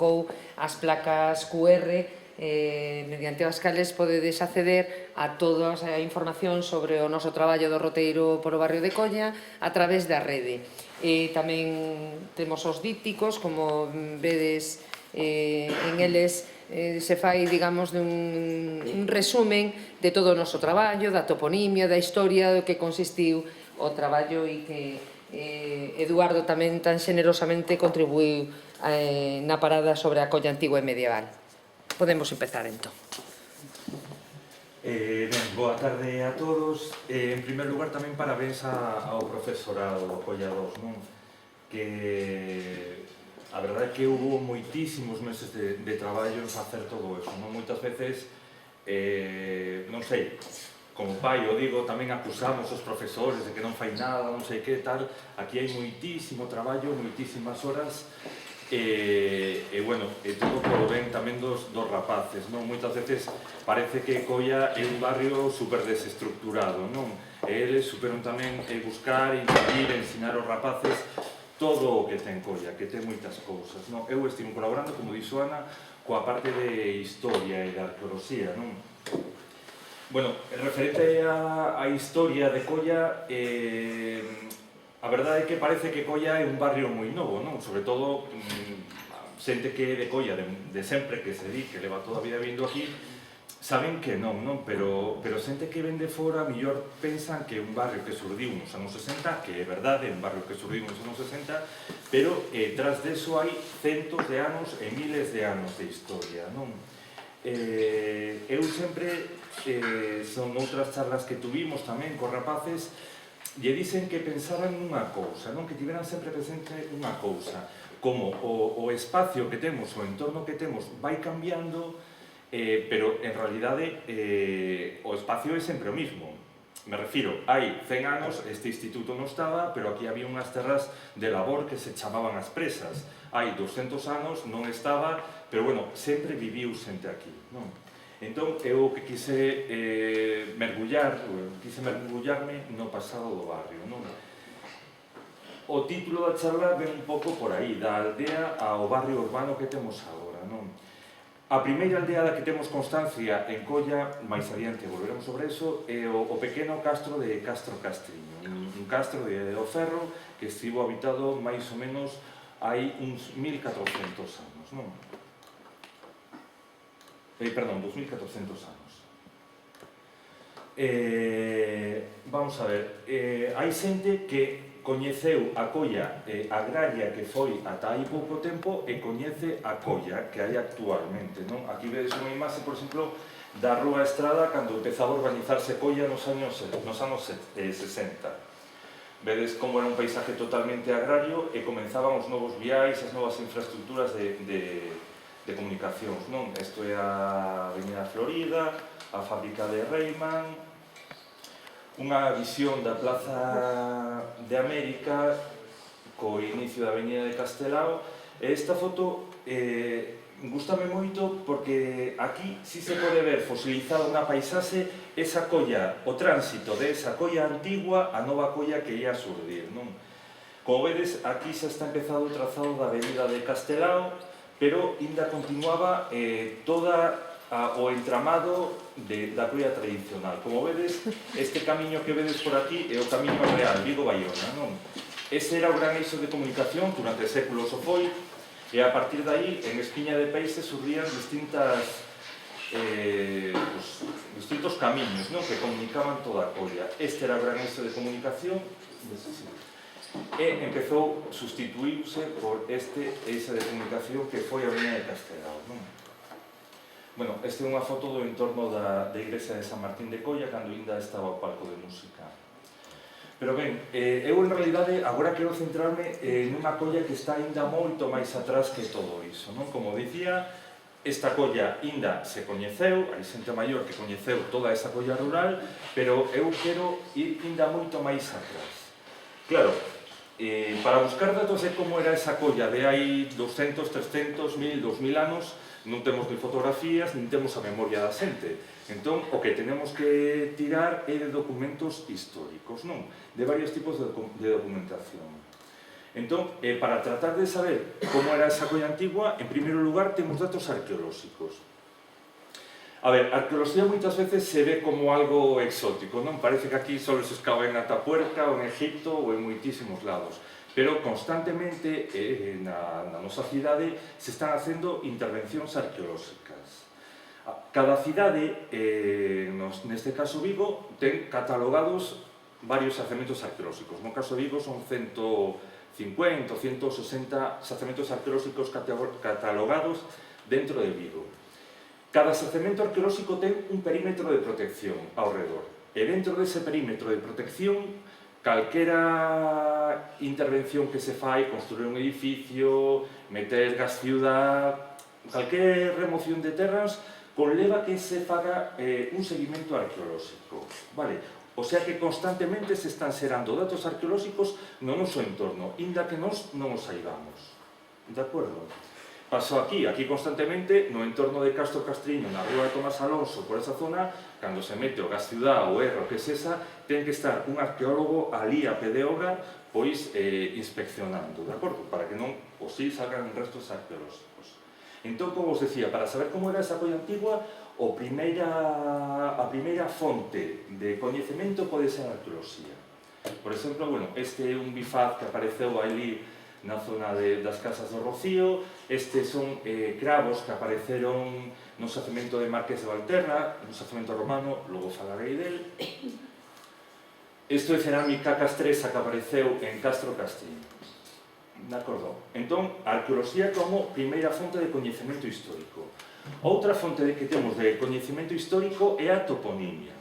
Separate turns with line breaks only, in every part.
colocou as placas QR mediante as cales podedes acceder a toda a información sobre o noso traballo do roteiro polo barrio de Colla a través da rede. Tamén temos os dípticos, como vedes en eles se fai, digamos, un resumen de todo o noso traballo, da toponimia, da historia, do que consistiu o traballo e que Eduardo tamén tan xenerosamente contribuiu na parada sobre a Colla antigua e medieval. Podemos empezar, entón.
Boa tarde a todos. En primer lugar, tamén parabéns ao profesorado do Colla 2, non? Que a verdade é que houve moitísimos meses de traballo en facer todo eso, non? Moitas veces, non sei, como pai o digo, tamén acusamos os profesores de que non fai nada, non sei que tal. Aquí hai moitísimo traballo, moitísimas horas, bueno, todo polo ben tamén dos rapaces, non? Moitas veces parece que Colla é un barrio super desestructurado, non? E eles superan tamén buscar, incidir, ensinar aos rapaces todo o que ten Colla, que ten moitas cousas, non? Eu estivo colaborando, como dixo Ana, coa parte de historia e de arqueoloxía, non? Bueno, referente a historia de Colla, a verdade é que parece que Colla é un barrio moi novo, non? Sobre todo, xente que é de Colla de sempre, que se di, que leva toda a vida vindo aquí, saben que non, non? Pero xente que ven de fora, mellor pensan que é un barrio que surdiu nos anos 60, que é verdade, é un barrio que surdiu nos anos 60, pero tras deso hai centos de anos e miles de anos de historia, non? Eu sempre, son outras charlas que tuvimos tamén con rapaces, lle dicen que pensaran nunha cousa, non? Que tiveran sempre presente unha cousa, como o espacio que temos, o entorno que temos vai cambiando, pero en realidade o espacio é sempre o mismo. Me refiro, hai 100 anos este instituto non estaba, pero aquí había unhas terras de labor que se chamaban as presas. Hai 200 anos non estaba, pero bueno, sempre viviu xente aquí, non? Entón, eu que quise mergullarme no pasado do barrio, non? O título da charla ven un pouco por aí, da aldea ao barrio urbano que temos agora, non? A primeira aldea da que temos constancia en Colla, máis adiante volveremos sobre eso, é o pequeno castro de Castro Castriño, un castro de O Ferro que estivo habitado máis ou menos hai uns 1400 anos, non? Perdón, 2400 anos. Vamos a ver, hai xente que coñeceu a Colla agraria que foi ata hai pouco tempo e coñece a Colla que hai actualmente, non? Aquí vedes unha imaxe, por exemplo, da Rúa Estrada cando empezaba a urbanizarse Colla nos anos 60. Vedes como era un paisaje totalmente agrario e comenzaban os novos viais, as novas infraestructuras de comunicacións, non? Isto é a Avenida Florida, a fábrica de Reimann, unha visión da Plaza de América co inicio da Avenida de Castelao, e esta foto gústame moito porque aquí si se pode ver fosilizado na paisaxe esa Colla, o tránsito de esa Colla antigua a nova Colla que ia surdir, non? Como vedes, aquí xa está empezado o trazado da Avenida de Castelao, pero ainda continuaba toda o entramado da Colla tradicional. Como vedes, este camiño que vedes por aquí é o camiño real, Vigo-Baiona, non? Ese era o gran eixo de comunicación, durante séculos o foi, e a partir de aí, en Espiña de Peixe, surgían distintos camiños, non? Que comunicaban toda a Colla. Este era o gran eixo de comunicación, e empezou, sustituíuse por este eixo de comunicación que foi a Avenida de Castelao, non? Bueno, esta é unha foto do entorno da igrexa de San Martín de Colla cando ainda estaba o palco de música. Pero ben, eu en realidade agora quero centrarme nunha Colla que está ainda moito máis atrás que todo iso, non? Como dicía, esta Colla ainda se coñeceu, hai xente maior que coñeceu toda esa Colla rural, pero eu quero ir ainda moito máis atrás. Claro, para buscar datos de como era esa Colla de hai 200, 300, 1000, 2000 anos, non temos ni fotografías, nin temos a memoria da xente. Entón, o que tenemos que tirar é de documentos históricos, non? De varios tipos de documentación. Entón, para tratar de saber como era esa colla antigua, en primeiro lugar, temos datos arqueolóxicos. A ver, a arqueoloxía moitas veces se ve como algo exótico, non? Parece que aquí só se escava en Atapuerca, ou en Egipto, ou en moitísimos lados. Pero constantemente, na nosa cidade, se están facendo intervencións arqueolóxicas. Cada cidade, neste caso Vigo, ten catalogados varios xacementos arqueolóxicos. No caso de Vigo son 150 ou 160 xacementos arqueolóxicos catalogados dentro de Vigo. Cada xacemento arqueolóxico ten un perímetro de protección ao redor. E dentro dese perímetro de protección, calquera intervención que se fai, construir un edificio, meter gas ciudad, calquera remoción de terras, conleva que se faga un seguimento arqueolóxico. Vale? O sea que constantemente se están xerando datos arqueolóxicos no noso entorno, inda que nós non os saibamos. De acordo? Pasou aquí constantemente, no entorno de Castro Castriño, na rúa de Tomás Alonso, por esa zona, cando se mete o gas ciudad ou erro que es esa, ten que estar un arqueólogo ali a pé de obra, pois inspeccionando, de acordo? Para que non os sí salgan restos arqueolóxicos. Entón, como os decía, para saber como era esa colla antigua, a primeira fonte de coñecemento pode ser a arqueoloxía. Por exemplo, bueno, este é un bifaz que apareceu ali na zona das Casas do Rocío, estes son cravos que apareceron no xacemento de Marqués de Valterra, no xacemento romano, logo falarei del. Isto é cerámica castresa que apareceu en Castro Castriño. De acordo? Entón, a arqueoloxía como primeira fonte de coñecemento histórico. Outra fonte que temos de coñecemento histórico é a toponimia.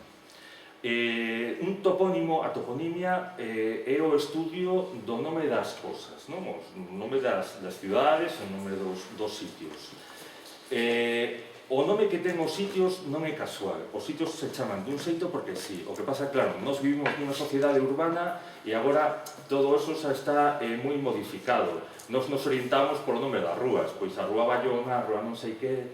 A toponimia é o estudio do nome das cosas, non? O nome das cidades, o nome dos sitios. O nome que ten os sitios non é casual, os sitios se chaman dun xeito porque sí. O que pasa, claro, nós vivimos nunha sociedade urbana e agora todo eso xa está moi modificado. Nós nos orientamos polo nome das rúas, pois a rúa Bayona, a rúa non sei que.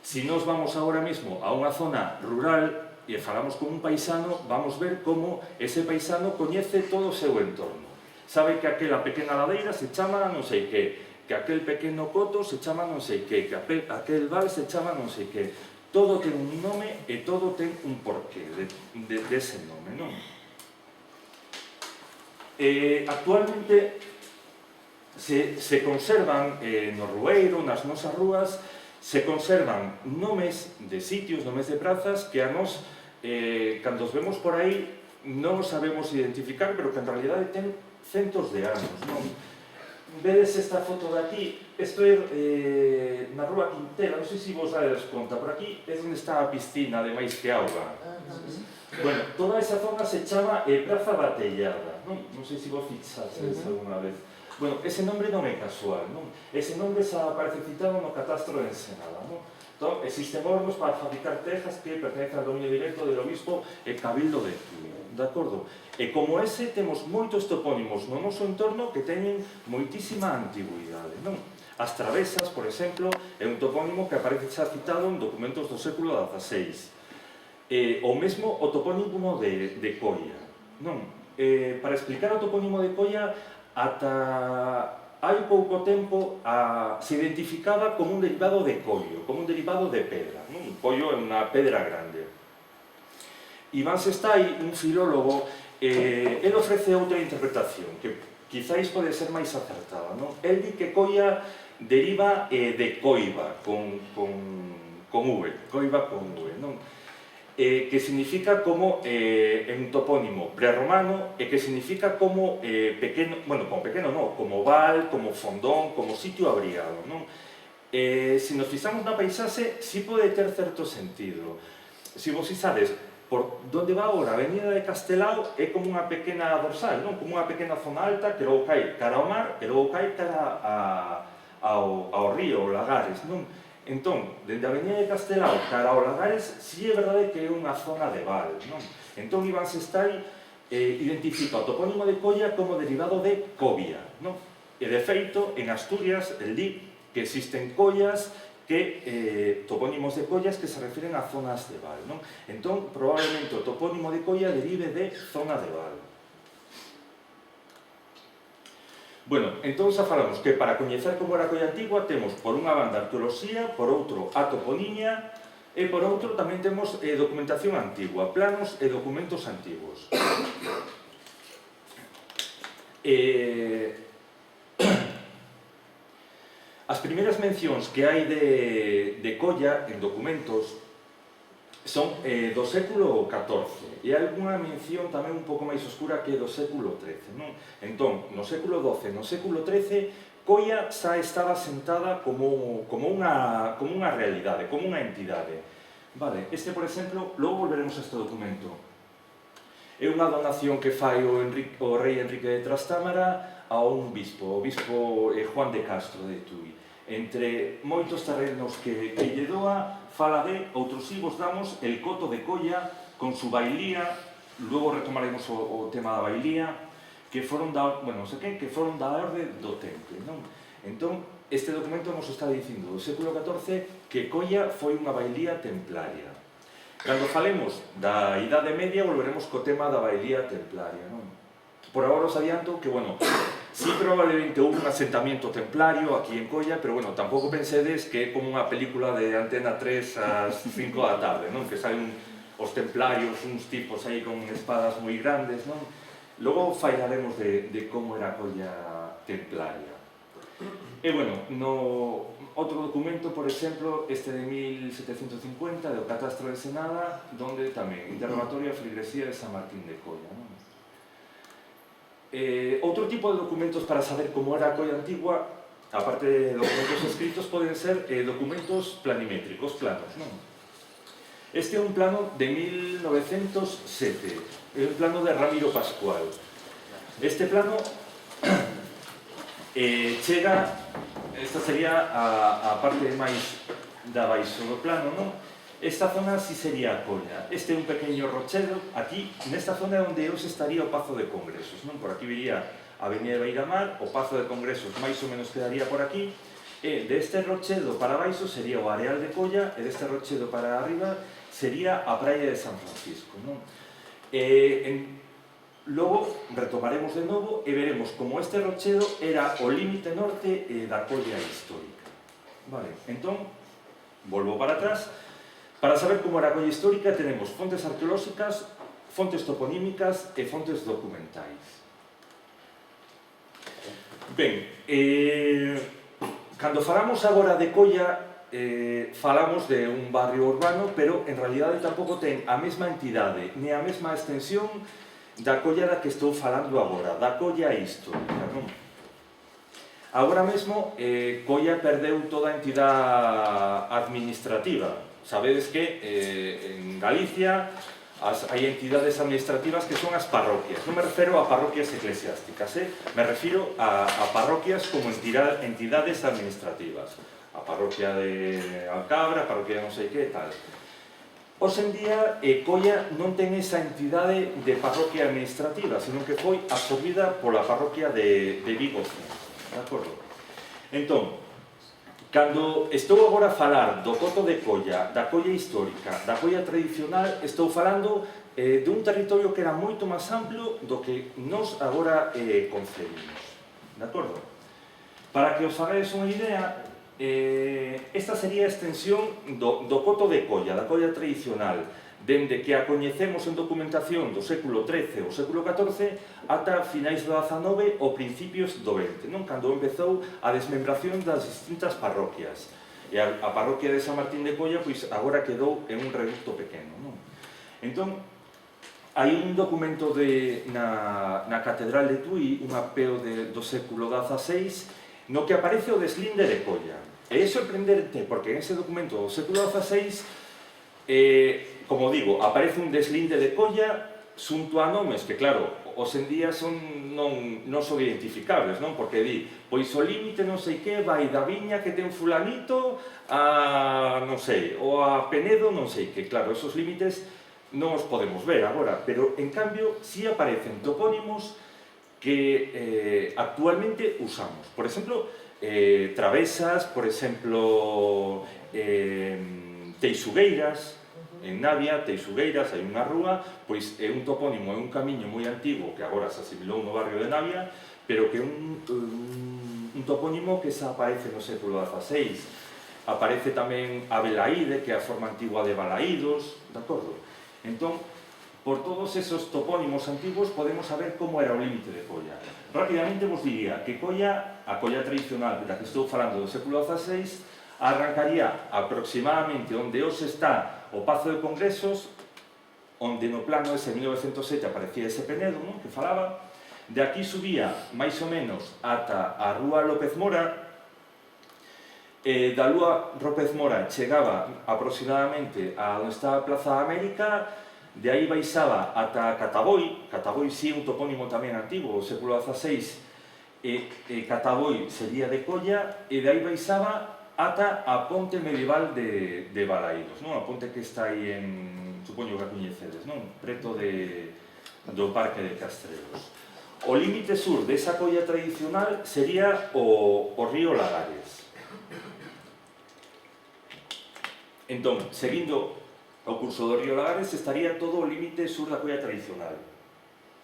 Se nós vamos agora mesmo a unha zona rural e falamos con un paisano, vamos ver como ese paisano coñece todo o seu entorno. Sabe que aquela pequena ladeira se chama non sei que aquel pequeno coto se chama non sei que aquel val se chama non sei que. Todo ten un nome e todo ten un porqué dese nome, non? Actualmente se conservan no Rueiro, nas nosas rúas, se conservan nomes de sitios, nomes de prazas que a nós, cando os vemos por aí, non os sabemos identificar, pero que en realidade ten centos de anos, non? Vedes esta foto de aquí, isto é na rúa Quintela, non sei se vos dades conta, por aquí é onde está a piscina de máis que auga. Bueno, toda esa zona se chama Praza da Tellada, non sei se vos fixases alguna vez. Bueno, ese nombre non é casual, non? Ese nombre xa aparece citado no catastro de Ensenada, non? Entón, existen hornos para fabricar tejas que pertenecen ao dominio directo del obispo e cabildo de Tui, de acordo? E como ese, temos moitos topónimos no noso entorno que teñen moitísima antigüidade, non? As Travesas, por exemplo, é un topónimo que aparece xa citado en documentos do século XVI. O mesmo o topónimo de Coia, non? Para explicar o topónimo de Coia, ata hai pouco tempo se identificaba como un derivado de collo, como un derivado de pedra. Un collo é unha pedra grande. Iván Sestai, un filólogo, el ofrece outra interpretación, que quizáis pode ser máis acertada. El di que colla deriva de coiba, con V, coiba con V, que significa como un topónimo prerromano e que significa como pequeno, bueno, como pequeno non, como val, como fondón, como sitio abrigado, non? Se nos fixamos na paisaxe, si pode ter certo sentido. Se vos fixades, por onde va agora a avenida de Castelao é como unha pequena dorsal, non? Como unha pequena zona alta que logo cae cara ao mar e logo cae cara ao río, ao Lagares, non? Entón, dende a avenida de Castelao cara ao Lagares, si é verdade que é unha zona de val, non? Entón, Iván Sestai identifica o topónimo de Colla como derivado de covia, non? E, de feito, en Asturias, el di que existen collas topónimos de collas que se refiren a zonas de val, non? Entón, probablemente o topónimo de Colla derive de zona de val. Bueno, entón xa falamos que para coñecer como era a Colla Antigua temos por unha banda arqueoloxía, por outro a toponimia e por outro tamén temos documentación antigua, planos e documentos antigos. As primeiras mencións que hai de Colla en documentos son do século XIV e hai alguna mención tamén un pouco máis oscura que do século XIII, non? Entón, no século XII, no século XIII, Colla xa estaba sentada como unha realidade, como unha entidade. Vale, este, por exemplo, logo volveremos a este documento. É unha donación que fai o rei Enrique de Trastámara a un bispo, o bispo Juan de Castro de Tui. Entre moitos terrenos que lle doa, fala de, outros sí vos damos, el coto de Colla con su bailía, logo retomaremos o tema da bailía, que foron da, bueno, non sei que foron da orde do Temple, non? Entón, este documento nos está dicindo do século XIV que Colla foi unha bailía templaria. Cando falemos da Idade Media, volveremos co tema da bailía templaria, non? Por agora os adianto que, bueno, sí probablemente houve un asentamiento templario aquí en Colla, pero, bueno, tampouco pensedes que é como unha película de Antena 3 ás 5 da tarde, non? Que salen os templarios, uns tipos aí con espadas moi grandes, non? Logo falaremos de como era a Colla templaria. E, bueno, no outro documento, por exemplo, este de 1750, do Catastro de Senada, donde tamén, interrogatorio a feligresía de San Martín de Colla, non? Outro tipo de documentos para saber como era a Colla Antigua, aparte de documentos escritos, poden ser documentos planimétricos, planos, non? Este é un plano de 1907, é un plano de Ramiro Pascual. Este plano chega, esta sería a parte máis da baixo do plano, non? Esta zona si sería a Colla. Este é un pequeno rochedo. Aquí, nesta zona é onde hoxe estaría o Pazo de Congresos, non? Por aquí viría a Avenida de Beiramar, o Pazo de Congresos máis ou menos quedaría por aquí, e deste rochedo para baixo sería o Areal de Colla, e deste rochedo para arriba sería a Praia de San Francisco, non? Logo retomaremos de novo e veremos como este rochedo era o límite norte da Colla histórica. Vale, entón, volvo para atrás. Para saber como era a Colla histórica tenemos fontes arqueolóxicas, fontes toponímicas e fontes documentais. Ben, cando falamos agora de Colla, falamos de un barrio urbano, pero en realidade tampouco ten a mesma entidade, ni a mesma extensión da Colla da que estou falando agora, da Colla histórica, non? Agora mesmo, Colla perdeu toda a entidade administrativa. Sabedes que en Galicia hai entidades administrativas que son as parroquias. Non me refiro a parroquias eclesiásticas, me refiro a parroquias como entidades administrativas. A parroquia de Alcabra, a parroquia de non sei que, tal. Hoxe en día, Colla non ten esa entidade de parroquia administrativa, senón que foi absorbida pola parroquia de Vigo. De acordo? Entón, cando estou agora a falar do coto de Colla, da Colla histórica, da Colla tradicional, estou falando dun territorio que era moito máis amplo do que nos agora concebimos. De acordo? Para que os fagades unha idea, esta sería a extensión do coto de Colla, da Colla tradicional, dende que a coñecemos en documentación do século XIII ou século XIV ata finais do XIX ou principios do XX, non? Cando empezou a desmembración das distintas parroquias. E a parroquia de San Martín de Colla pois agora quedou en un reducto pequeno, non? Entón, hai un documento na Catedral de Tui, un apeo do século XVI, no que aparece o deslinde de Colla. E é sorprendente, porque en ese documento do século XVI como digo, aparece un deslinde de Colla xunto a nomes que, claro, hoxe en día non son identificables, non? Porque di, pois o límite non sei que vai da viña que ten fulanito a, non sei, ou a Penedo non sei que. Claro, esos límites non os podemos ver agora, pero, en cambio, si aparecen topónimos que actualmente usamos. Por exemplo, Travesas, por exemplo, Teixugueiras. En Navia, Teixugueiras, hai unha rúa, pois é un topónimo, é un camiño moi antigo que agora se asimilou no barrio de Navia, pero que un topónimo que xa aparece no século XVI. Aparece tamén a Belaíde, que é a forma antigua de Balaídos, de acordo? Entón, por todos esos topónimos antigos podemos saber como era o límite de Colla. Rápidamente vos diría que Colla, a Colla tradicional da que estou falando do século XVI, arrancaría aproximadamente onde hoxe está o Pazo de Congresos, onde no plano ese 1907 aparecía ese Penedo, non? Que falaba. De aquí subía máis ou menos ata a Rúa López Mora. Da Rúa López Mora chegaba aproximadamente a onde está a Plaza da América. De aí baixaba ata Cataboi. Cataboi sí, un topónimo tamén antigo, do século XVI. Cataboi sería de Colla, e de aí baixaba ata a ponte medieval de Balaídos, non? A ponte que está aí en, supoño que a coñecedes, non? Preto do Parque de Castrelos. O límite sur desa Colla tradicional sería o río Lagares. Entón, seguindo o curso do río Lagares, estaría todo o límite sur da Colla tradicional.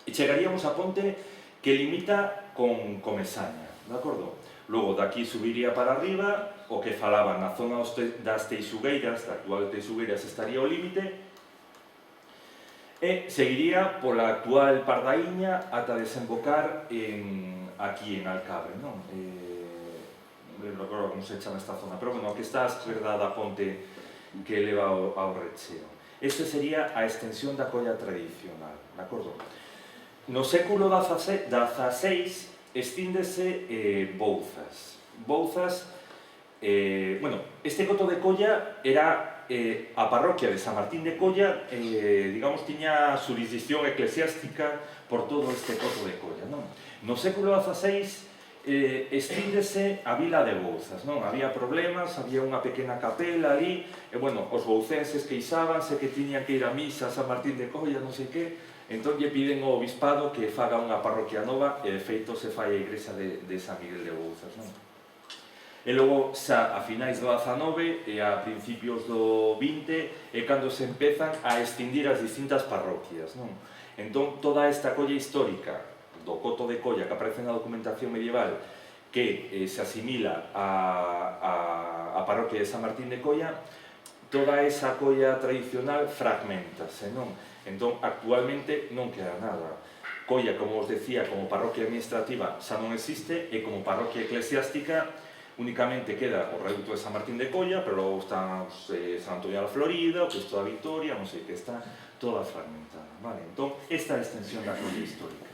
E chegaríamos a ponte que limita con Comesaña, de acordo? Logo, daqui subiría para arriba, o que falaba na zona das Teixugueiras, da actual Teixugueiras, estaría o límite, e seguiría pola actual Pardaíña ata desembocar aquí en Alcabre, non? Non recordo como se chama esta zona, pero bueno, que está a esquerda da ponte que leva ao Recheo. Este sería a extensión da Colla tradicional, de acordo? No século XVI estíndese Bouzas. Bouzas, bueno, este coto de Colla era a parroquia de San Martín de Colla, digamos, tiña a jurisdicción eclesiástica por todo este coto de Colla, non? No século XVI estíndese a vila de Bouzas, non? Había problemas, había unha pequena capela ali, e, bueno, os boucenses queixábanse que tiñan que ir a misa a San Martín de Colla, non sei que, entón lle piden ao obispado que faga unha parroquia nova, e de feito se fai a igrexa de San Miguel de Bouzas, non? E logo, xa a finais do XIX e a principios do XX é cando se empezan a extindir as distintas parroquias, non? Entón, toda esta colla histórica do coto de Colla que aparece na documentación medieval, que se asimila a parroquia de San Martín de Colla, toda esa colla tradicional fragmentase, non? Entón, actualmente non queda nada. Colla, como os decía, como parroquia administrativa xa non existe, e como parroquia eclesiástica únicamente queda o reducto de San Martín de Colla, pero logo está San Antonio da Florida, o Cristo da Victoria, non sei, que está toda fragmentada, vale? Entón, esta é a extensión da colla histórica.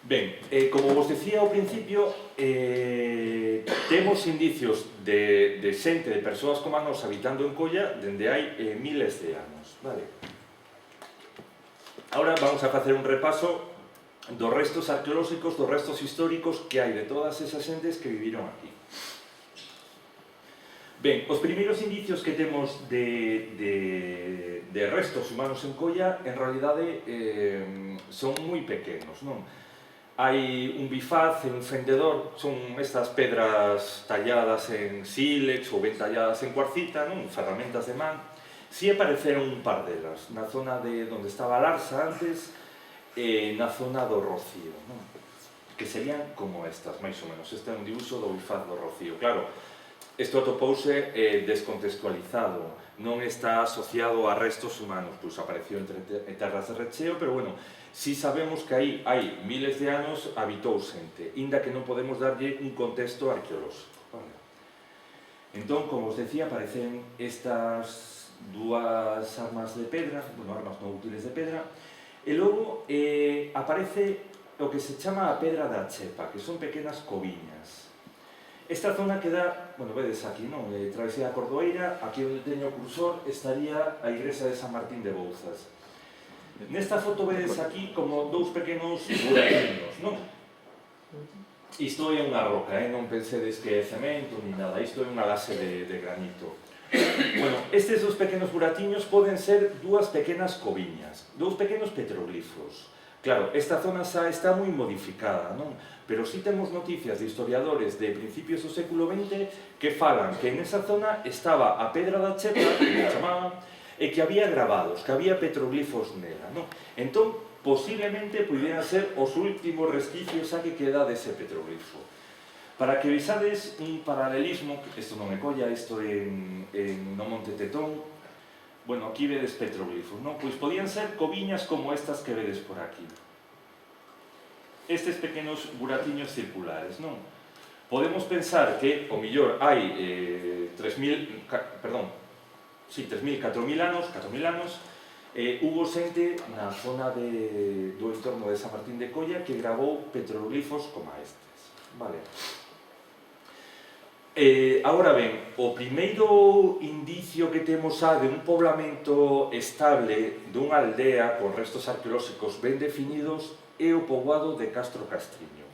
Ben, como vos decía ao principio, temos indicios de xente, de persoas como a nos habitando en Colla dende hai miles de anos, vale? Ahora vamos a facer un repaso dos restos arqueolóxicos, dos restos históricos que hai de todas esas xentes que viviron aquí. Ben, os primeiros indicios que temos de restos humanos en Colla, en realidade, son moi pequenos, non? Hai un bifaz e un fendedor, son estas pedras talladas en sílex ou ben talladas en cuarcita, non? Ferramentas de man. Si apareceron un par delas, na zona de onde estaba Larsa antes, na zona do Rocío, non? Que serían como estas, máis ou menos. Este é un dibuixo do bifaz do Rocío. Claro, isto atopouse descontextualizado, non está asociado a restos humanos, pois apareció entre terras de Recheo, pero bueno, si sabemos que aí hai miles de anos habitou xente, inda que non podemos darlle un contexto arqueolóxico, vale? Entón, como os decía, aparecen estas dúas armas de pedra, bueno, armas non útiles de pedra, e logo aparece o que se chama a pedra da chepa, que son pequenas coviñas. Esta zona queda, bueno, vedes aquí, non? Travesía da Cordoeira, aquí onde teño o cursor estaría a igrexa de San Martín de Bouzas. Nesta foto vedes aquí como dous pequenos buracos, non? Isto é unha roca, non pensedes que é cemento ni nada, isto é unha base de granito. Bueno, estes dos pequenos buratiños poden ser dúas pequenas coviñas, dous pequenos petroglifos. Claro, esta zona xa está moi modificada, non? Pero si temos noticias de historiadores de principios do século XX que falan que nesa zona estaba a pedra da chepa, que me chamaban, e que había gravados, que había petroglifos nela, non? Entón, posiblemente pudieran ser os últimos resquicios a que queda dese petroglifo. Para que vexades un paralelismo, isto non é colla, isto no Monte Tetón, bueno, aquí vedes petroglifos, non? Pois podían ser coviñas como estas que vedes por aquí. Estes pequenos buratiños circulares, non? Podemos pensar que, o millor, hai 3.000, 4.000 anos, hubo xente na zona do entorno de San Martín de Colla que gravou petroglifos como estes, vale? Agora ben, o primeiro indicio que temos de un poblamento estable dunha aldea con restos arqueolóxicos ben definidos é o poboado de Castro Castriño.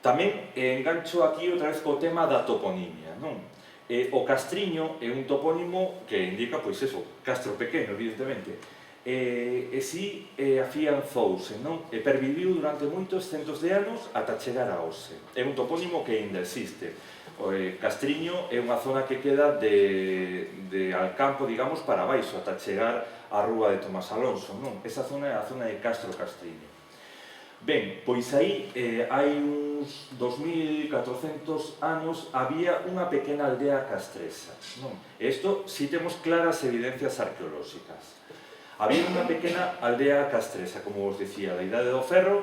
Tamén engancho aquí outra vez co tema da toponimia, non? O Castriño é un topónimo que indica, pois eso, Castro pequeno, evidentemente. E si afianzouse, non? E perviviu durante moitos centos de anos ata chegar a hoxe. É un topónimo que ainda existe. Castriño é unha zona que queda de Alcampo, digamos, para baixo, ata chegar á rúa de Tomás Alonso, non? Esa zona é a zona de Castro Castriño. Ben, pois aí, hai uns 2400 anos, había unha pequena aldea castresa, non? Isto si temos claras evidencias arqueolóxicas. Había unha pequena aldea castresa, como vos decía, da Idade do Ferro.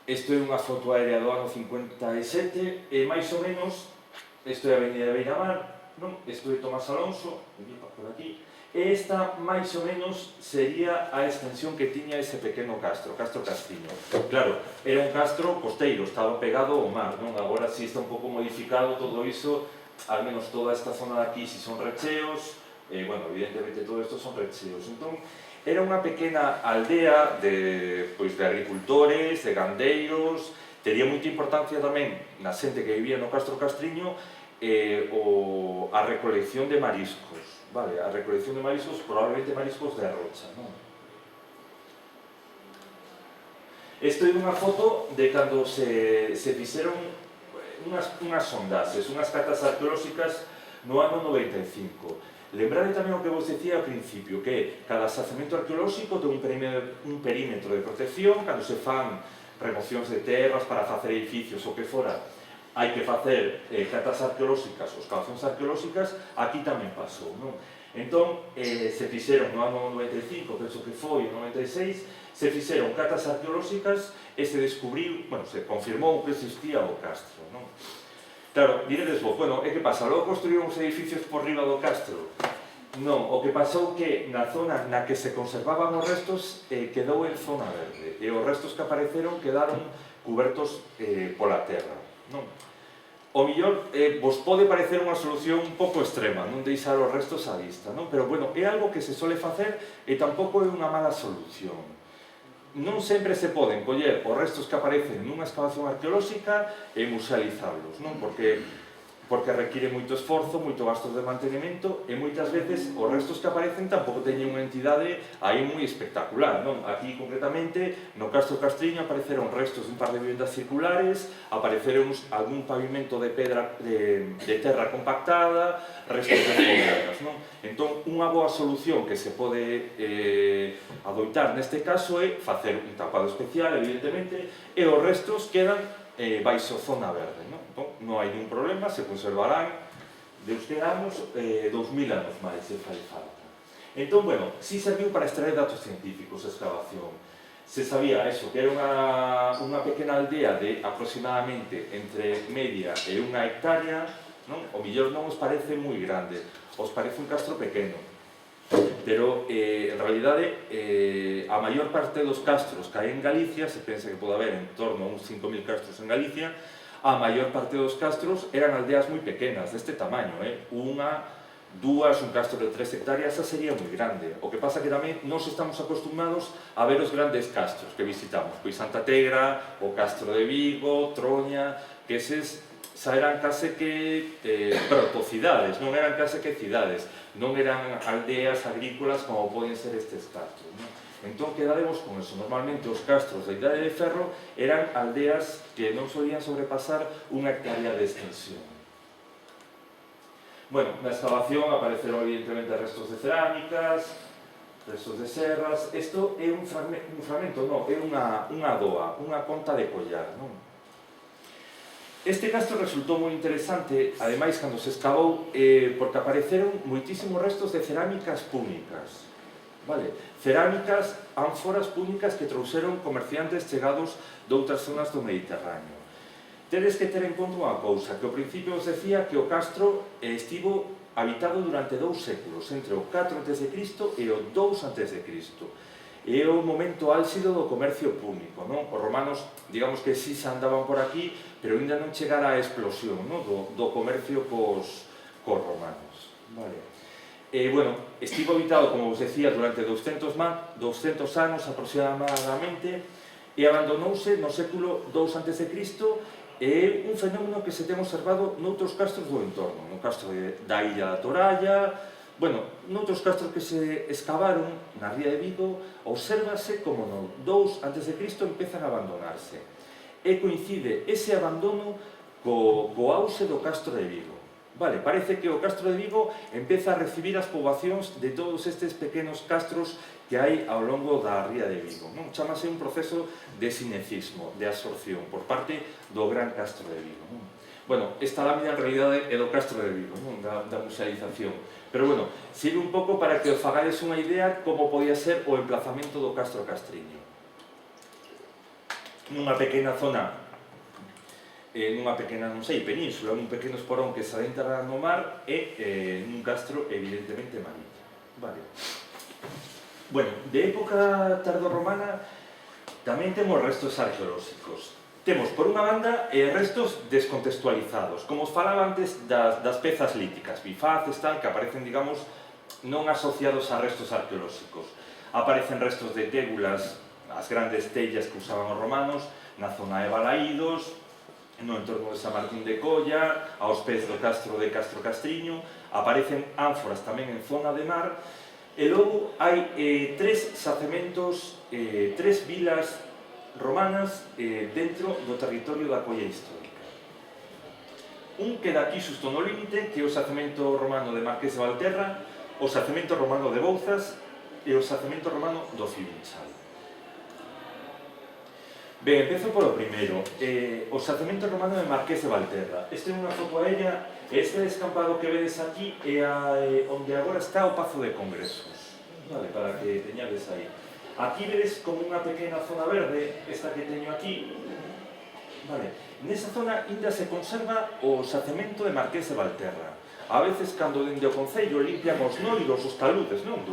Isto é unha foto aérea do ano 57 e máis ou menos, isto é a Avenida de Beiramar, non? Isto é Tomás Alonso, por aquí, e esta máis ou menos sería a extensión que tiña ese pequeno castro, Castro Castriño. Claro, era un castro costeiro, estaba pegado ao mar, non? Agora si está un pouco modificado todo iso, al menos toda esta zona de aquí si son recheos, bueno, evidentemente todo isto son recheos. Entón, era unha pequena aldea de agricultores, de gandeiros, tería moita importancia tamén na xente que vivía no Castro Castriño a recolección de mariscos, vale? A recolección de mariscos, probablemente mariscos de arrocha, non? Isto é unha foto de cando se fixeron unhas sondaxes, unhas catas arqueolóxicas no ano 95. Lembrade tamén o que vos decía ao principio, que cada xacemento arqueolóxico ten un perímetro de protección, cando se fan remocións de terras para facer edificios ou que fora, hai que facer catas arqueolóxicas ou excavacións arqueolóxicas, aquí tamén pasou, non? Entón, se fixeron no ano 95, penso que foi, no 96, se fixeron catas arqueolóxicas e se descubriu, bueno, se confirmou que existía o castro, non? Claro, diredes vos, bueno, e que pasa? Logo construíron uns edificios por riba do castro? Non, o que pasou que na zona na que se conservaban os restos quedou en zona verde, e os restos que apareceron quedaron cubertos pola terra, non? O millor vos pode parecer unha solución un pouco extrema, non deixar os restos á vista, non? Pero, bueno, é algo que se sole facer e tampouco é unha mala solución. Non sempre se poden coller os restos que aparecen nunha excavación arqueolóxica e musealizarlos, non? Porque require moito esforzo, moito gastos de mantenimento e moitas veces os restos que aparecen tampouco teñen unha entidade aí moi espectacular, non? Aquí, concretamente, no Castro Castriño apareceron restos dun par de vivendas circulares, apareceron algún pavimento de pedra de terra compactada, restos de folgadas, non? Entón, unha boa solución que se pode adoitar neste caso é facer un tapado especial, evidentemente, e os restos quedan baixo zona verde, non? Entón, non hai ningún problema, se conservarán, Deus queramos, 2000 anos máis se fai falta. Entón, bueno, si serviu para extraer datos científicos a excavación. Se sabía eso, que era unha pequena aldea de aproximadamente entre media e 1 hectárea, non? O millor non os parece moi grande, os parece un castro pequeno. Pero, en realidade, a maior parte dos castros que hai en Galicia, se pensa que pode haber en torno a uns 5000 castros en Galicia, a maior parte dos castros eran aldeas moi pequenas, deste tamaño, unha, dúas, un castro de 3 hectáreas, esa sería moi grande. O que pasa que tamén nos estamos acostumados a ver os grandes castros que visitamos, pois Santa Tegra, o Castro de Vigo, Troña, que eses xa eran case que protocidades, non eran case que cidades, non eran aldeas agrícolas como poden ser estes castros, non? Entón, quedaremos con eso. Normalmente, os castros da Idade de Ferro eran aldeas que non solían sobrepasar 1 hectárea de extensión. Bueno, na excavación apareceron evidentemente restos de cerámicas, restos de serras. Isto é un fragmento, non, é unha doa, unha conta de collar, non? Este castro resultou moi interesante, ademais, cando se escavou, porque apareceron moitísimos restos de cerámicas púnicas. Vale? Cerámicas, ánforas púnicas que trouxeron comerciantes chegados de outras zonas do Mediterráneo. Tedes que ter en conta unha cousa, que ao principio os decía que o castro estivo habitado durante 2 séculos, entre o 4 a.C. e o 2 a.C. É o momento álxido do comercio púnico, non? Os romanos, digamos que sí se andaban por aquí, pero ainda non chegara a explosión, non? Do comercio cos romanos. Vale. Bueno, estivo habitado, como vos decía, durante 200 anos aproximadamente, e abandonouse no século 2 a.C. É un fenómeno que se ten observado noutros castros do entorno, no castro da Illa da Toralla, bueno, noutros castros que se escavaron na ría de Vigo, obsérvase como no 2 a.C. empezan a abandonarse. E coincide ese abandono co auxe do castro de Vigo. Vale, parece que o castro de Vigo empeza a recibir as poboacións de todos estes pequenos castros que hai ao longo da ría de Vigo, non? Chámase un proceso de sinecismo, de absorción, por parte do gran castro de Vigo, non? Bueno, esta lámina en realidade é do castro de Vigo, non? Da musealización. Pero, bueno, sirve un pouco para que os fagades unha idea como podía ser o emplazamento do castro castriño. Nunha pequena zona, nunha pequena, non sei, península, un pequeno esporón que se adentra no mar e nun castro evidentemente marino. Vale. Bueno, de época tardorromana tamén temos restos arqueolóxicos. Temos, por unha banda, restos descontextualizados, como os falaba antes das pezas líticas, bifaces, tal, que aparecen, digamos, non asociados a restos arqueolóxicos. Aparecen restos de tégulas, as grandes tellas que usaban os romanos, na zona de Balaídos, no entorno de San Martín de Colla, aos pés do castro de Castro Castriño, aparecen ánforas tamén en zona de mar, e logo hai 3 xacementos, 3 vilas romanas dentro do territorio da Colla histórica. Un queda aquí xusto no límite, que é o xacemento romano de Marqués de Valterra, o xacemento romano de Bouzas e o xacemento romano do Civinchal. Ben, empezo polo primeiro, o xacemento romano de Marqués de Valterra. Este é unha foto aérea, este descampado que vedes aquí é onde agora está o Pazo de Congresos, vale, para que teñades aí. Aquí vedes como unha pequena zona verde, esta que teño aquí, vale. Nesa zona ainda se conserva o xacemento de Marqués de Valterra. A veces, cando dende o Concello limpian os noiros, os taludes, non?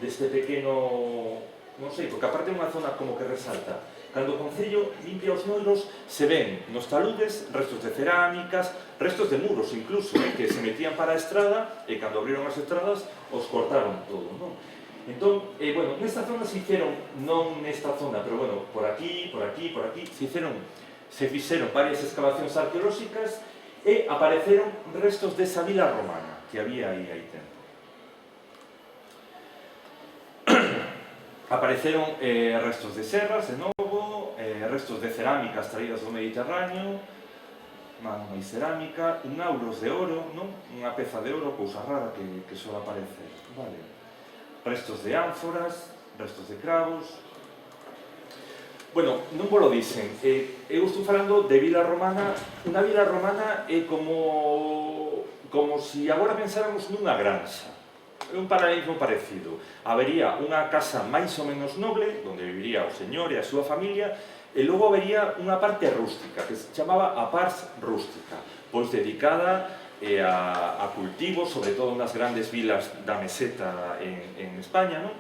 Deste pequeno... non sei, porque aparte é unha zona como que resalta. Cando o Concello limpia os noiros, se ven nos taludes restos de cerámicas, restos de muros incluso, que se metían para a estrada, e cando abriron as estradas, os cortaron todo, non? Entón, bueno, nesta zona se hicieron, non nesta zona, pero bueno, por aquí, se fixeron varias excavacións arqueolóxicas e apareceron restos desa vila romana que había aí tempo. Apareceron restos de serras, de novo, restos de cerámicas traídas do Mediterráneo, máis cerámica, un auros de oro, non? Unha peza de oro, cousa rara que só aparece, vale. Restos de ánforas, restos de cravos. Bueno, non vos lo dicen, eu estou falando de vila romana. Unha vila romana é como se agora pensáramos nunha granxa. É un paralelismo parecido. Habería unha casa máis ou menos noble, onde viviría o señor e a súa familia, e logo habería unha parte rústica, que se chamaba a pars rústica, pois dedicada a cultivos, sobre todo nas grandes vilas da meseta en España, non?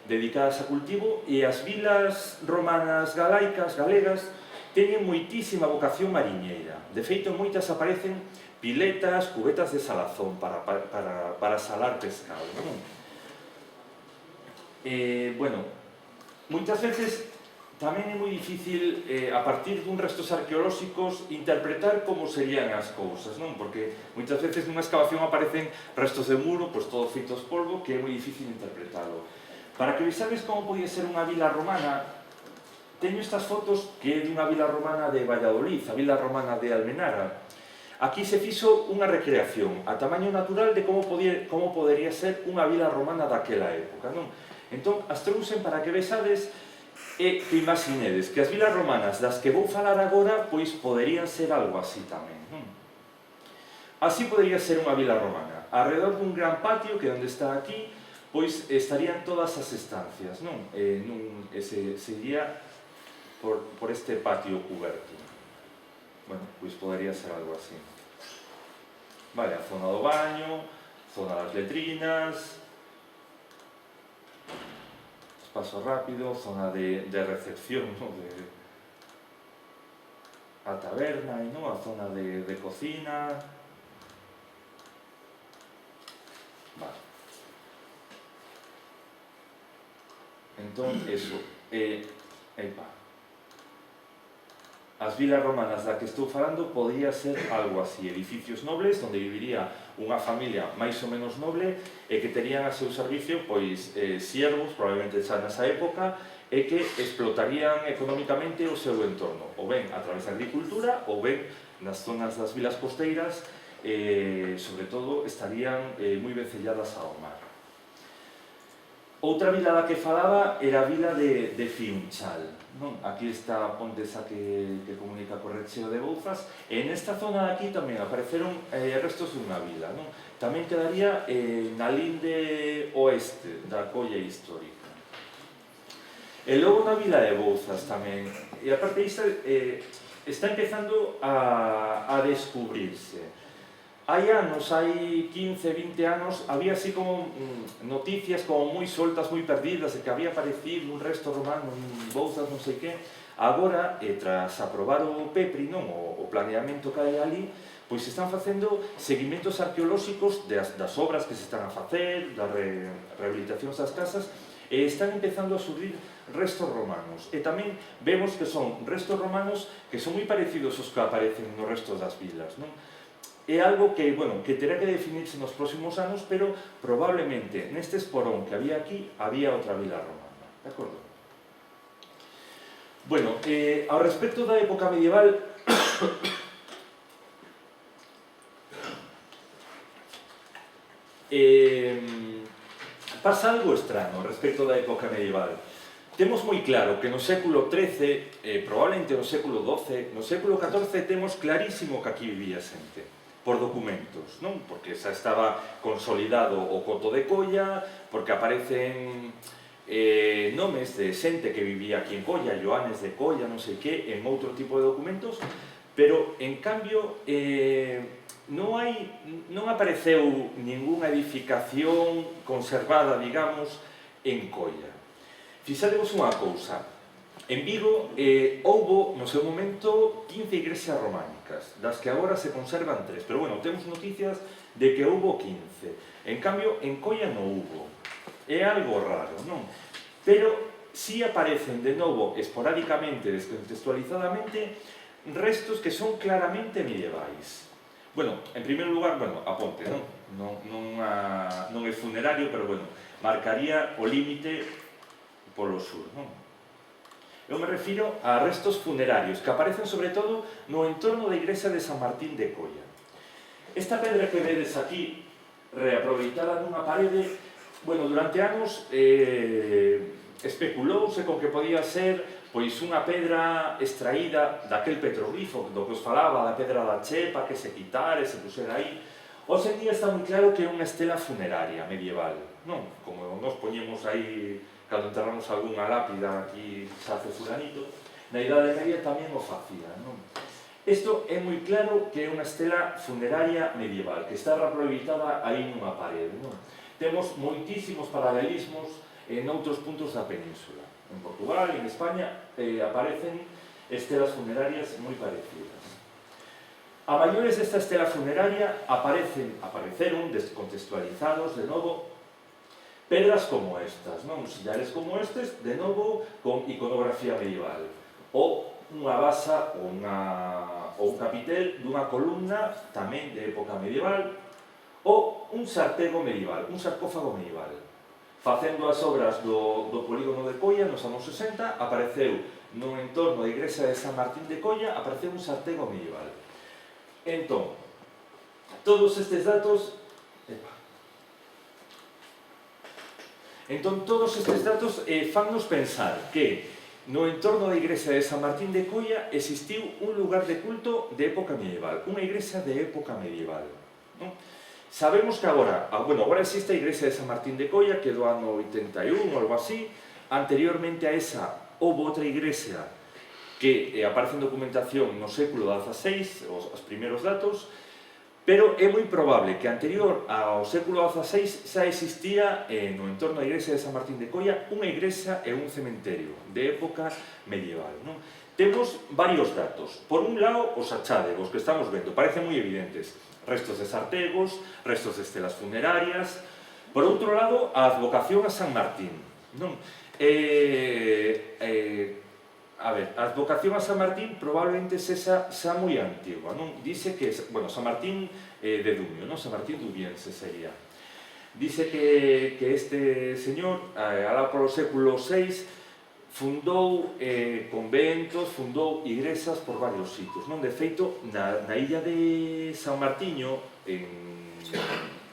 Dedicadas a cultivo, e as vilas romanas galegas teñen moitísima vocación mariñeira. De feito, moitas aparecen piletas, cubetas de salazón para salar pescado, non? Bueno, moitas veces tamén é moi difícil, a partir dun restos arqueolóxicos, interpretar como serían as cousas, non? Porque moitas veces nunha excavación aparecen restos de muro, pois todo feitos polvo, que é moi difícil interpretalo. Para que vexades como podía ser unha vila romana, teño estas fotos que é dunha vila romana de Valladolid, a vila romana de Almenara. Aquí se fixo unha recreación a tamaño natural de como podería ser unha vila romana daquela época, non? Entón, as trouxen para que vexades e que imaginedes que as vilas romanas das que vou falar agora pois poderían ser algo así tamén, non? Así podería ser unha vila romana. Alrededor dun gran patio, que é onde está aquí, pois estarían todas as estancias, non? Sería por este patio cuberto. Bueno, pois podería ser algo así. Vale, a zona do baño, zona das letrinas, paso rápido, zona de recepción, ¿no? A taberna, ¿no? A zona de cocina. Vale. Entón, eso. As vilas romanas da que estou falando podía ser algo así, edificios nobles onde viviría unha familia máis ou menos noble e que terían a seu servicio pois siervos, probablemente xa nesa época, e que explotarían económicamente o seu entorno, ou ben a través da agricultura, ou ben nas zonas das vilas costeiras, sobre todo estarían moi vencelladas ao mar. Outra vila da que falaba era a vila de Fiunchal, non? Aquí está a ponte esa que comunica co Recheo de Bouzas, e nesta zona de aquí tamén apareceron restos dunha vila, non? Tamén quedaría na linde oeste da colla histórica. E logo na vila de Bouzas tamén, e aparte isto está empezando a descubrirse. Hai anos, hai 15, 20 anos, había así como noticias como moi soltas, moi perdidas, de que había aparecido un resto romano en Bouzas, non sei que. Agora, tras aprobar o PEPRI, non, o planeamento que hai ali, pois están facendo seguimentos arqueolóxicos das obras que se están a facer, das rehabilitacións das casas, e están empezando a surgir restos romanos. E tamén vemos que son restos romanos que son moi parecidos aos que aparecen nos restos das vilas, non? É algo que, bueno, que terá que definirse nos próximos anos, pero probablemente neste esporón que había aquí, había outra vila romana, de acordo? Bueno, ao respecto da época medieval, pasa algo extraño respecto da época medieval. Temos moi claro que no século XIII, probablemente no século XII, no século XIV, temos clarísimo que aquí vivía xente. Por documentos, non? Porque xa estaba consolidado o coto de Colla, porque aparecen nomes de xente que vivía aquí en Colla, Ioanes de Colla, non sei que, en outro tipo de documentos, pero, en cambio, non apareceu ningunha edificación conservada, digamos, en Colla. Fixadevos unha cousa. En Vigo houbo, no seu momento, 15 igrexas románicas, das que agora se conservan 3, pero, bueno, temos noticias de que houbo 15. En cambio, en Colla non houbo. É algo raro, non? Pero si aparecen de novo, esporádicamente, descontextualizadamente, restos que son claramente medievais. Bueno, en primeiro lugar, bueno, a ponte, non? Non é funerario, pero, bueno, marcaría o límite polo sur, non? Eu me refiro a restos funerarios que aparecen sobre todo no entorno da igrexa de San Martín de Colla. Esta pedra que vedes aquí, reaproveitada nunha parede, bueno, durante anos especulouse con que podía ser pois unha pedra extraída daquel petroglifo do que os falaba, da pedra da chepa que se quitara e se pusera aí. Hoxe en día está moi claro que é unha estela funeraria medieval, non? Como nos poñemos aí cando enterramos algunha lápida aquí xa hace fulanito, na Idade Media tamén o facía, non? Isto é moi claro que é unha estela funeraria medieval, que está reaproveitada aí nunha parede, non? Temos moitísimos paralelismos en outros puntos da península. En Portugal e en España aparecen estelas funerarias moi parecidas. A maiores desta estela funeraria apareceron descontextualizados de novo pedras como estas, non? Sillares como estes, de novo, con iconografía medieval. Ou unha basa ou un capitel dunha columna tamén de época medieval, ou un sartego medieval, un sarcófago medieval. Facendo as obras do polígono de Colla nos anos 60, apareceu no entorno da igrexa de San Martín de Colla, apareceu un sartego medieval. Entón, todos estes datos... Entón, todos estes datos fannos pensar que no entorno da igrexa de San Martín de Coia existiu un lugar de culto de época medieval, unha igrexa de época medieval, non? Sabemos que agora existe a igrexa de San Martín de Coia, que é do ano 81 ou algo así. Anteriormente a esa houve outra igrexa que aparece en documentación no século XVI, os primeiros datos, pero é moi probable que anterior ao século XVI xa existía no entorno da igrexa de San Martín de Coia unha igrexa e un cementerio de época medieval, non? Temos varios datos. Por un lado, os achádegos que estamos vendo, parecen moi evidentes. Restos de sartegos, restos de estelas funerarias. Por outro lado, a advocación a San Martín, non? A ver, a advocación a San Martín probablemente sexa xa moi antigua, non? Dice que, bueno, San Martín de Dumio, non? San Martín Dubiense sería. Dice que este señor, alá polo século VI, fundou conventos, fundou igrexas por varios sitios, non? De feito, na illa de San Martiño,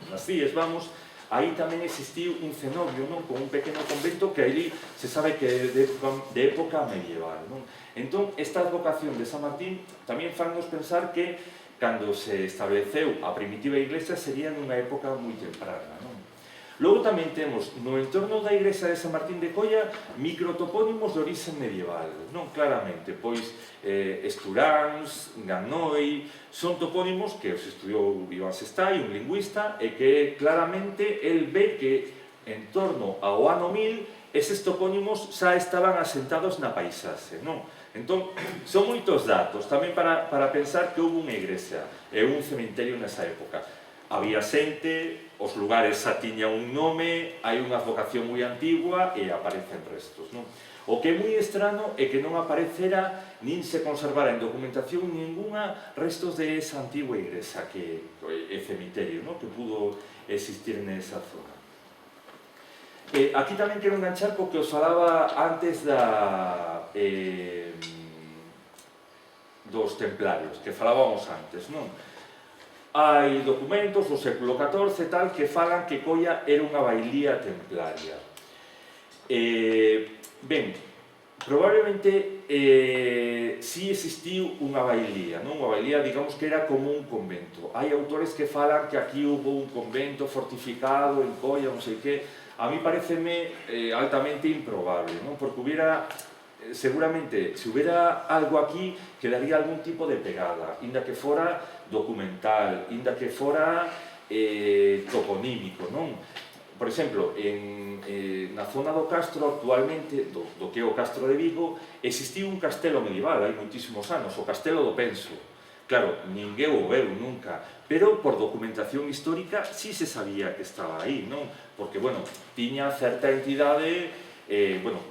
nas Cíes, vamos, aí tamén existiu un cenobio, non? Con un pequeno convento que aí se sabe que é de época medieval, non? Entón, esta advocación de San Martín tamén fannos pensar que cando se estableceu a primitiva iglesia sería nunha época moi temprana, non? Logo tamén temos no entorno da igrexa de San Martín de Coia microtopónimos de orixe medieval, non? Claramente, pois Esturáns, Ganoi, son topónimos que os estudiou Iván Sestai, un lingüista, e que claramente el ve que en torno ao ano 1000 eses topónimos xa estaban asentados na paisaxe, non? Entón, son moitos datos tamén para pensar que houve unha igrexa e un cementerio nesa época. Había xente, os lugares xa tiñan un nome, hai unha advocación moi antigua e aparecen restos, non? O que é moi estrano é que non aparecera nin se conservara en documentación ninguna restos de esa antigua igrexa que é cemiterio, non? Que pudo existir nesa zona. Aquí tamén quero enganchar porque os falaba antes dos templarios, que falábamos antes, non? Hai documentos do século XIV tal que falan que Coia era unha bailía templaria. Ben, probablemente si existiu unha bailía, non? Unha bailía, digamos que era como un convento. Hai autores que falan que aquí hubo un convento fortificado en Coia, non sei que. A mí pareceme altamente improbable, non? Porque hubiera, seguramente, se hubiera algo aquí, quedaría algún tipo de pegada, inda que fora documental, inda que fora toponímico, non? Por exemplo, na zona do Castro actualmente, do que é o Castro de Vigo, existiu un castelo medieval hai moitísimos anos, o Castelo do Penso. Claro, ninguén o veu nunca, pero por documentación histórica sí se sabía que estaba aí, non? Porque, bueno, tiña certa entidade,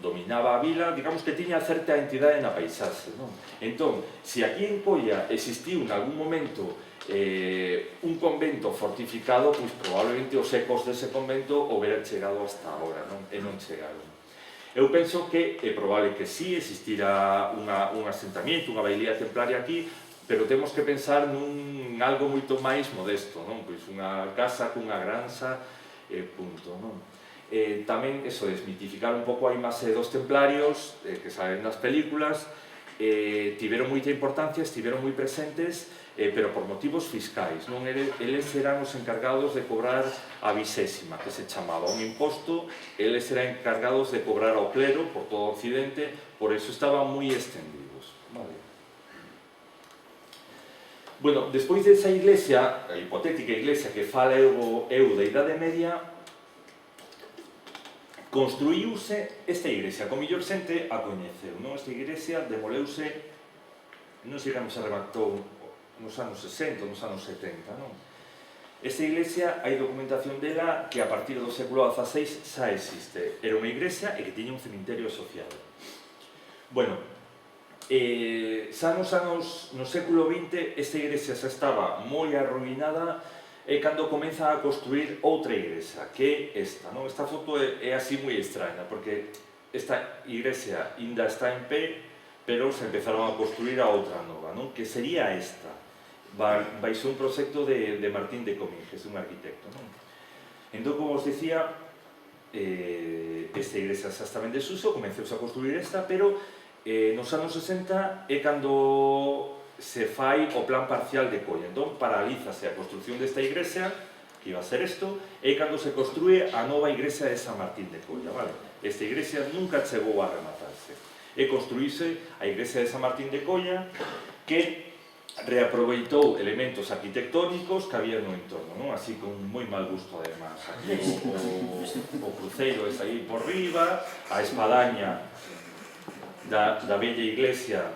dominaba a vila, digamos que tiña certa entidade na paisaxe, non? Entón, se aquí en Coia existiu en algún momento un convento fortificado, pois probablemente os ecos dese convento houberan chegado hasta agora, non? E non chegaron. Eu penso que é probable que sí existira un asentamiento, unha bailía templaria aquí, pero temos que pensar nun algo moito máis modesto, non? Pois unha casa cunha granxa, punto, non? Tamén, eso, desmitificar un pouco a imaxe dos templarios, que salen nas películas, tiveron moita importancia, estiveron moi presentes, pero por motivos fiscais, non? Eles eran os encargados de cobrar a visésima, que se chamaba un imposto, eles eran encargados de cobrar ao clero por todo o Occidente, por eso estaban moi extendidos, vale? Bueno, despois desa iglesia, a hipotética iglesia que fala eu da Idade Media, construíuse esta iglesia, con mellor xente a coñeceu, non? Esta iglesia demoleuse, non sei como se rematou nos anos 60, nos anos 70, non? Esta iglesia, hai documentación dela que a partir do século XVI xa existe. Era unha iglesia e que tiña un cemiterio asociado. Bueno, xa no século XX esta iglesia xa estaba moi arruinada e cando comeza a construir outra iglesia, que é esta, non? Esta foto é así moi extraña, porque esta iglesia ainda está en pé, pero se empezaron a construir a outra nova, non? Que sería esta. vai ser un proxecto de Martín de Comín, que é un arquitecto, non? Entón, como os dicía, esta igrexa xa estaba en desuso, comenceuse a construir esta, pero nos anos 60 é cando se fai o plan parcial de Colla. Entón, paralízase a construcción desta igrexa, que iba a ser isto, e cando se construye a nova igrexa de San Martín de Colla, vale? Esta igrexa nunca chegou a rematarse. E construíse a igrexa de San Martín de Colla, que reaproveitou elementos arquitectónicos que había no entorno, non? Así con moi mal gusto, además. Aquí o cruceiro está aí por riba, a espadaña da bella iglesia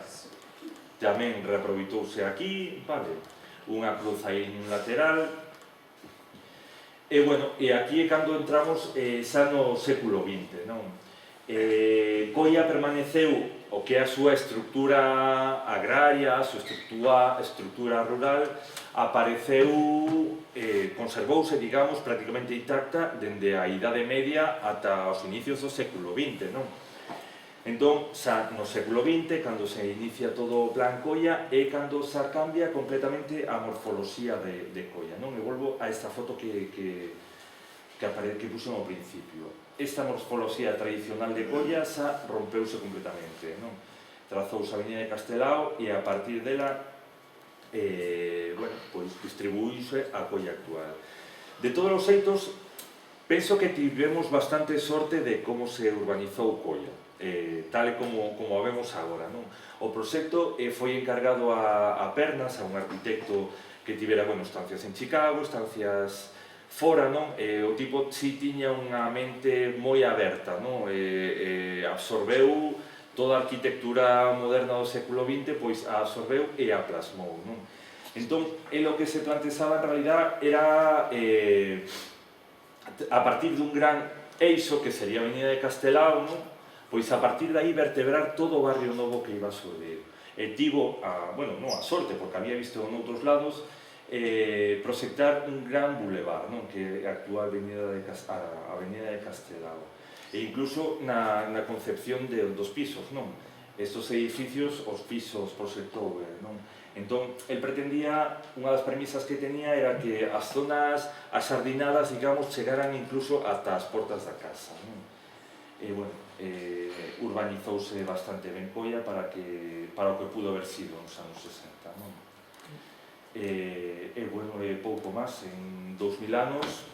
tamén reaproveitouse aquí, vale? Unha cruz aí nun lateral. E, bueno, e aquí é cando entramos xa no século XX, non? Colla permaneceu o que é a súa estructura agraria, a súa estructura rural, apareceu, conservouse, digamos, prácticamente intacta dende a Idade Media ata os inicios do século XX, non? Entón, xa no século XX, cando se inicia todo o plan Colla, é cando xa cambia completamente a morfoloxía de Colla, non? E volvo a esta foto que puxo no principio. Esta morfoloxía tradicional de Colla xa rompeuse completamente, non? Trazouse a Avenida de Castelao e a partir dela pois distribuíse a Colla actual. De todos os xeitos, penso que tivemos bastante sorte de como se urbanizou Colla, tal e como a vemos agora, non? O proxecto foi encargado a Pernas, a un arquitecto que tivera, estancias en Chicago, estancias fora, non? O tipo si tiña unha mente moi aberta, non? Absorbeu toda a arquitectura moderna do século XX, pois a absorbeu e a plasmou, non? Entón, o que se plantexaba en realidad era a partir dun gran eixo que sería a Avenida de Castelao, non? Pois a partir de aí vertebrar todo o barrio novo que iba a surdir. E tivo a sorte, porque había visto noutros lados, proxectar un gran bulevar, non? Que é a actual Avenida de Castelao. E incluso na concepción dos pisos, non? Estos edificios, os pisos proxectou, non? Entón, el pretendía, unha das premisas que tenía era que as zonas axardinadas, digamos, chegaran incluso ata as portas da casa, non? E, urbanizouse bastante ben Colla para o que pudo haber sido nos anos 60, non? Pouco máis, en 2000 anos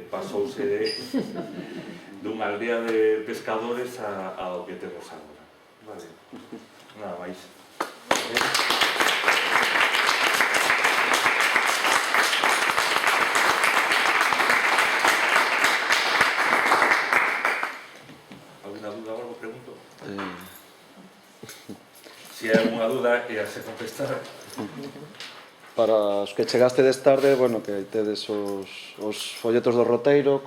pasouse dunha aldea de pescadores ao que temos agora. Vale, nada máis. Alguna duda ou algo, pregunto? Se hai alguna duda, e a se contestar.
Para os que chegastes tarde, que tedes os folletos do roteiro,